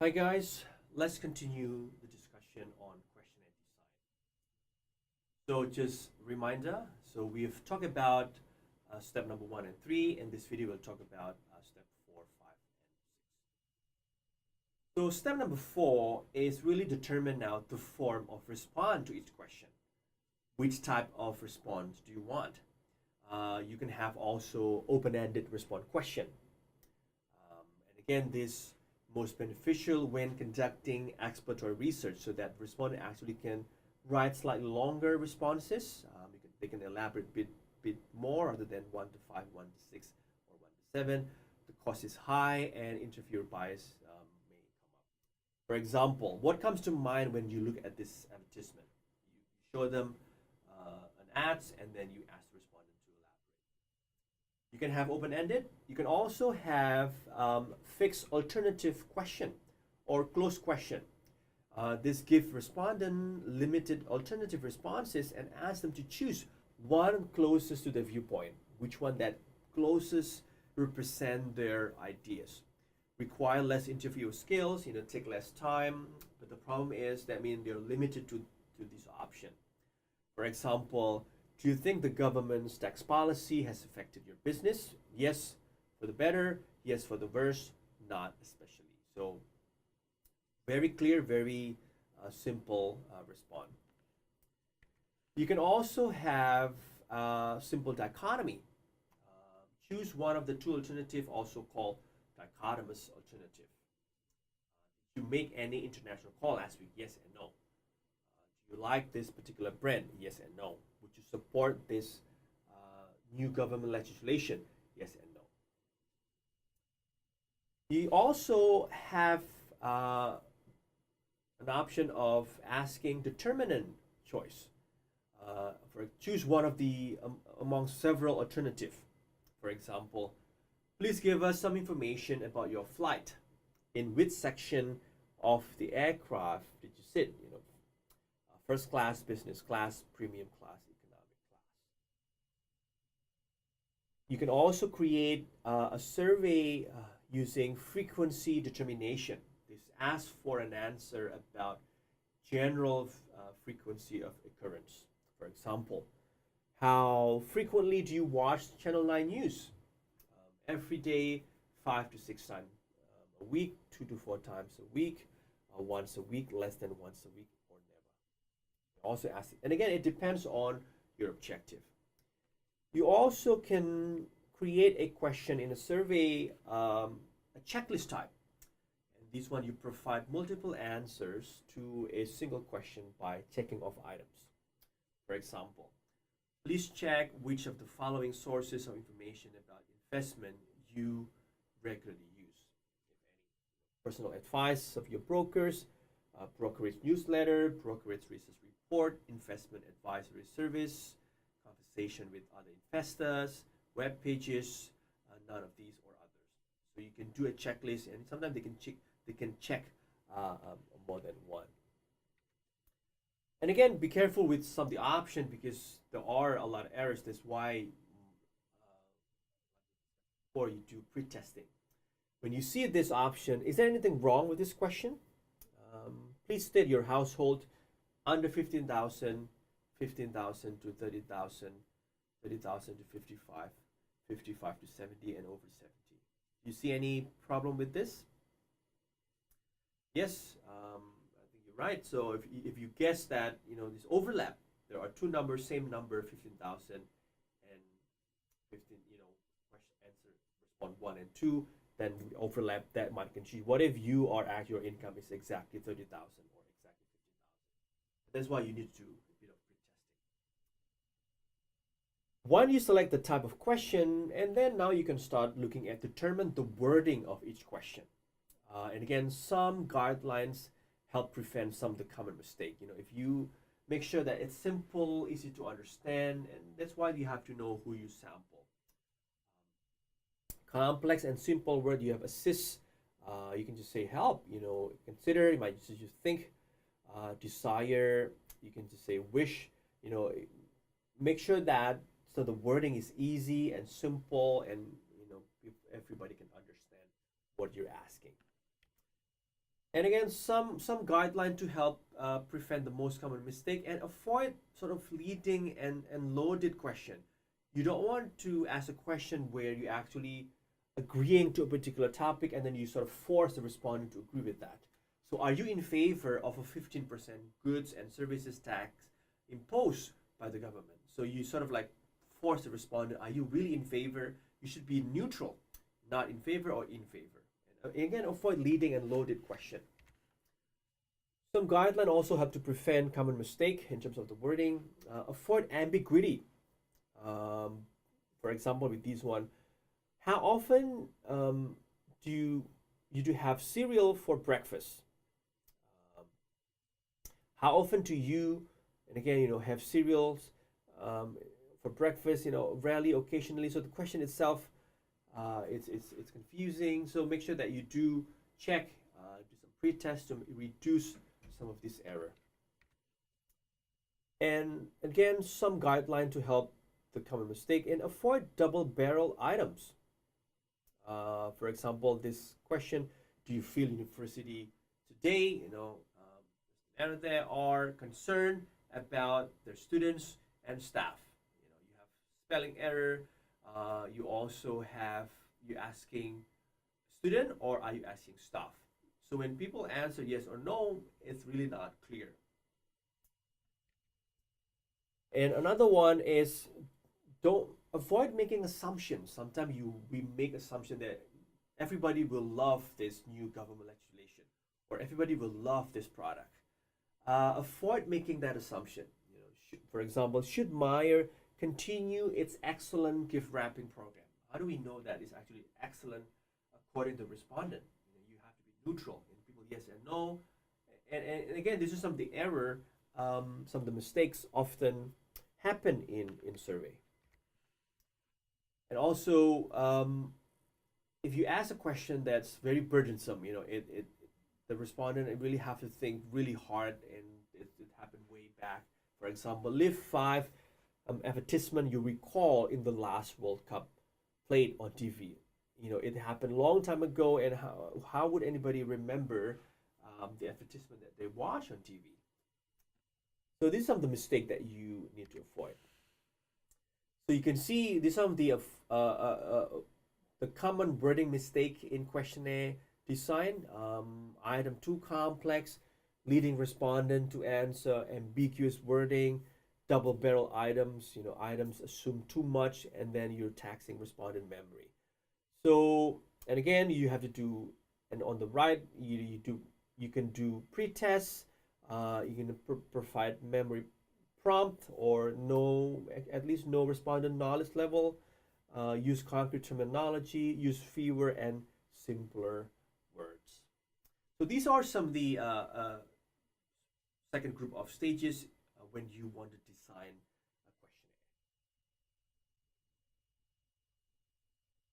Hi guys, let's continue the discussion on questionnaire design. So just reminder, so we've talked about step number 1 and 3. In this video, we'll talk about step 4, 5, and 6. So step number 4 is really determine now the form of response to each question. Which type of response do you want? You can have also open-ended response question. And again, this most beneficial when conducting exploratory research so that respondent actually can write slightly longer responses. They can elaborate a bit more rather than 1 to 5, 1 to 6, or 1 to 7. The cost is high and interviewer bias may come up. For example, what comes to mind when you look at this advertisement? You show them an ads and then you ask the respondent to elaborate. You can have open-ended. You can also have fixed alternative question or closed question. This gives respondent limited alternative responses and ask them to choose one closest to their viewpoint, which one that closest represent their ideas. Require less interview skills, take less time, but the problem is that means they're limited to this option. For example, do you think the government's tax policy has affected your business? Yes, for the better. Yes, for the worse. Not especially. So, very clear, very simple response. You can also have simple dichotomy. Choose one of the two alternative, also called dichotomous alternative. Did you make any international call last week? Yes and no. Do you like this particular brand? Yes and no. Would you support this new government legislation? Yes and no. You also have an option of asking determinant choice. Choose one of the among several alternatives. For example, please give us some information about your flight. In which section of the aircraft did you sit? First class, business class, premium class, economic class. You can also create a survey using frequency determination. This asks for an answer about general frequency of occurrence. For example, how frequently do you watch Channel 9 News? Every day, 5 to 6 times a week, 2 to 4 times a week, once a week, less than once a week, or never. Also ask, and again, it depends on your objective. You also can create a question in a survey, a checklist type. And this one, you provide multiple answers to a single question by checking off items. For example, please check which of the following sources of information about investment you regularly use, if any. Personal advice of your brokers, brokerage newsletter, brokerage research report, investment advisory service, conversation with other investors, web pages, none of these or others. So you can do a checklist, and sometimes they can check more than one. And again, be careful with some of the option because there are a lot of errors. That's why before you do pre-testing. When you see this option, is there anything wrong with this question? Please state your household under 15,000, 15,000 to 30,000, 30,000 to 55, 55 to 70, and over 70. Do you see any problem with this? Yes, I think you're right. So if you guess that this overlap, there are two numbers, same number, 15,000 and 15. Question answer respond 1 and 2. Then we overlap that might confuse. What if your income is exactly 30,000 or exactly 15,000? That's why you need to do a bit of pre-testing. Once you select the type of question, and then now you can start looking at determine the wording of each question. And again, some guidelines help prevent some of the common mistake. If you make sure that it's simple, easy to understand, and that's why you have to know who you sample. Complex and simple word you have assist. You can just say help. Consider. You might just think. Desire. You can just say wish. Make sure that so the wording is easy and simple, and everybody can understand what you're asking. And again, some guideline to help prevent the most common mistake and avoid sort of leading and loaded question. You don't want to ask a question where you actually agreeing to a particular topic and then you sort of force the respondent to agree with that. So are you in favor of a 15% goods and services tax imposed by the government? So you sort of like force the respondent, are you really in favor? You should be neutral, not in favor or in favor. And again, avoid leading and loaded question. Some guidelines also help to prevent common mistake in terms of the wording. Avoid ambiguity. Um, for example, with this one, how often do you do have cereal for breakfast? Um, how often do you, and again, have cereals for breakfast? Rarely, occasionally. So the question itself, it's confusing. So make sure that you do check, do some pre-test to reduce some of this error. And again, some guideline to help the common mistake and avoid double barrel items. For example, this question: do you feel university today? And they are concerned about their students and staff. You have spelling error. You also have you asking student or are you asking staff? So when people answer yes or no, it's really not clear. And another one is don't avoid making assumptions. Sometimes we make assumption that everybody will love this new government legislation or everybody will love this product. Avoid making that assumption. For example, should Meyer continue its excellent gift wrapping program? How do we know that it's actually excellent according to the respondent? You have to be neutral in people yes and no. And again, this is some of the error, some of the mistakes often happen in survey. And also, if you ask a question that's very burdensome, the respondent really have to think really hard, and it happened way back. For example, live five advertisement you recall in the last World Cup played on TV. It happened a long time ago, and how would anybody remember the advertisement that they watch on TV? So these are some of the mistakes that you need to avoid. So you can see these are the common wording mistake in questionnaire design. Item too complex, leading respondent to answer ambiguous wording, double barrel items. Items assume too much, and then you're taxing respondent memory. So, and again, you have to do, and on the right, you can do pre-tests. You can provide memory prompt or no, at least no respondent knowledge level. Use concrete terminology. Use fewer and simpler words. So these are some of the second group of stages when you want to design